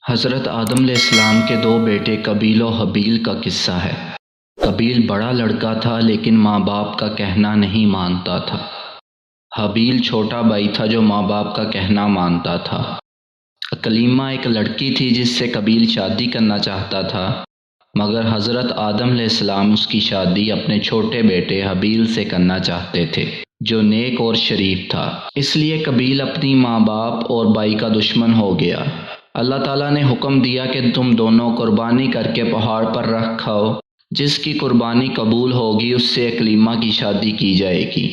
حضرت آدم علیہ السلام کے دو بیٹے قابیل و حابیل کا قصہ ہے۔ قابیل بڑا لڑکا تھا لیکن ماں باپ کا کہنا نہیں مانتا تھا۔ حابیل چھوٹا بھائی تھا جو ماں باپ کا کہنا مانتا تھا۔ اکلیمہ ایک لڑکی تھی جس سے قابیل شادی کرنا چاہتا تھا، مگر حضرت آدم علیہ السلام اس کی شادی اپنے چھوٹے بیٹے حابیل سے کرنا چاہتے تھے جو نیک اور شریف تھا۔ اس لیے قابیل اپنی ماں باپ اور بھائی کا دشمن ہو گیا۔ اللہ تعالیٰ نے حکم دیا کہ تم دونوں قربانی کر کے پہاڑ پر رکھ کھاؤ، جس کی قربانی قبول ہوگی اس سے اکلیمہ کی شادی کی جائے گی۔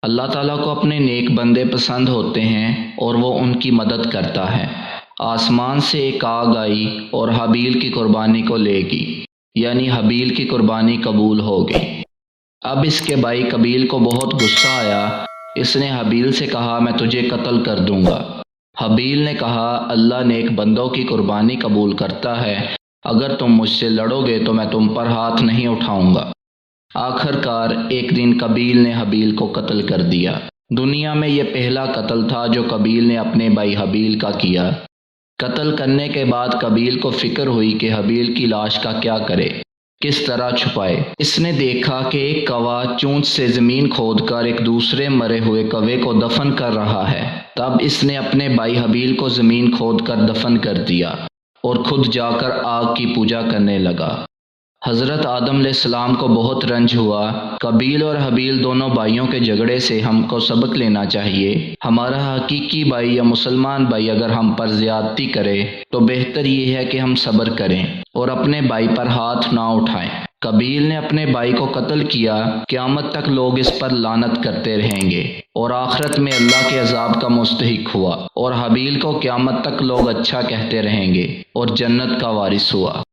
اللہ تعالیٰ کو اپنے نیک بندے پسند ہوتے ہیں اور وہ ان کی مدد کرتا ہے۔ آسمان سے ایک آگ آئی اور حابیل کی قربانی کو لے گئی، یعنی حابیل کی قربانی قبول ہو گئی۔ اب اس کے بھائی قابیل کو بہت غصہ آیا۔ اس نے حابیل سے کہا، میں تجھے قتل کر دوں گا۔ حابیل نے کہا، اللہ نیک بندوں کی قربانی قبول کرتا ہے، اگر تم مجھ سے لڑو گے تو میں تم پر ہاتھ نہیں اٹھاؤں گا۔ آخر کار ایک دن قابیل نے حابیل کو قتل کر دیا۔ دنیا میں یہ پہلا قتل تھا جو قابیل نے اپنے بھائی حابیل کا کیا۔ قتل کرنے کے بعد قابیل کو فکر ہوئی کہ حابیل کی لاش کا کیا کرے، کس طرح چھپائے۔ اس نے دیکھا کہ ایک کوا چونچ سے زمین کھود کر ایک دوسرے مرے ہوئے کوے کو دفن کر رہا ہے۔ تب اس نے اپنے بھائی حابیل کو زمین کھود کر دفن کر دیا اور خود جا کر آگ کی پوجا کرنے لگا۔ حضرت آدم علیہ السلام کو بہت رنج ہوا۔ قابیل اور حابیل دونوں بھائیوں کے جھگڑے سے ہم کو سبق لینا چاہیے۔ ہمارا حقیقی بھائی یا مسلمان بھائی اگر ہم پر زیادتی کرے تو بہتر یہ ہے کہ ہم صبر کریں اور اپنے بھائی پر ہاتھ نہ اٹھائیں۔ قابیل نے اپنے بھائی کو قتل کیا، قیامت تک لوگ اس پر لعنت کرتے رہیں گے اور آخرت میں اللہ کے عذاب کا مستحق ہوا، اور حابیل کو قیامت تک لوگ اچھا کہتے رہیں گے اور جنت کا وارث ہوا۔